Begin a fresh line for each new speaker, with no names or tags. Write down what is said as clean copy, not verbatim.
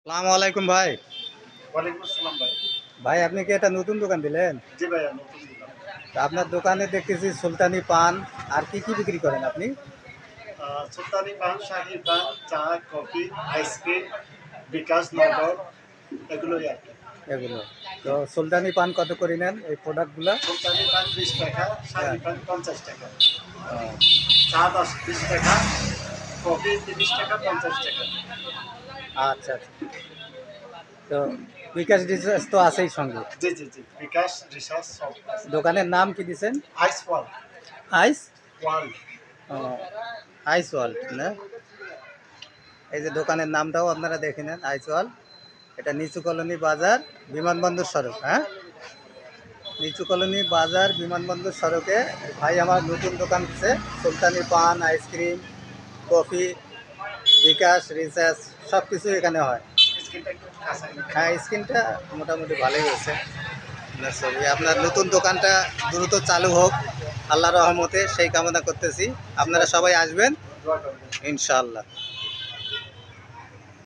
সালামু আলাইকুম ভাই।
ওয়ালাইকুম আসসালাম ভাই।
ভাই আপনি কি একটা নতুন দোকান দিলেন?
জি ভাইয়া নতুন দোকান।
তা আপনার দোকানে দেখতেছি সুলতানি পান আর কি বিক্রি করেন আপনি?
সুলতানি পান, শাহী পান, চা, কফি, আইসক্রিম, বিকাশ, নগদ এগুলোই আরকি।
এগুলো। তো সুলতানি পান কত করে নেন এই প্রোডাক্টগুলা?
সুলতানি পান ২০ টাকা,
হ্যাঁ।
শাহী পান ৫০ টাকা,
ও,
চা ২০ টাকা, কফি ৩০ টাকা, ৫০ টাকা।
আচ্ছা, আচ্ছা। তো বিকাশ ডিসচার্জ তো আছেই সঙ্গে।
জি, জি, জি। বিকাশ, রিচার্জ সব আছে।
দোকানের নাম কি দিছেন?
আইস ওয়ার্ল্ড,
আইস?
ওয়ার্ল্ড।
ও, আইস ওয়ার্ল্ড না? এই যে দোকানের নামটাও আপনারা দেখে নেন, আইস ওয়ার্ল্ড। এটা নিচু কলোনি বাজার, বিমানবন্দর সড়ক, হ্যাঁ? নিচু কলোনি বাজার বিমানবন্দর সড়কে ভাই আমার নতুন দোকান দিচ্ছে। সুলতানি পান, আইসক্রিম, কফি, বিকাশ, রিচার্জ সব কিছু এখানে হয়।
স্ক্রিনটা একটু কাছাই।
হ্যাঁ, স্ক্রিনটা মোটামুটি ভালোই হয়েছে। আপনার ছবি, আপনার নতুন দোকানটা দ্রুত চালু হোক আল্লাহর রহমতে, সেই কামনা করতেছি।
জি
আপনারা
ভাই,
সবাই আসবেন
দোয়া করবেন।
ইনশাআল্লাহ।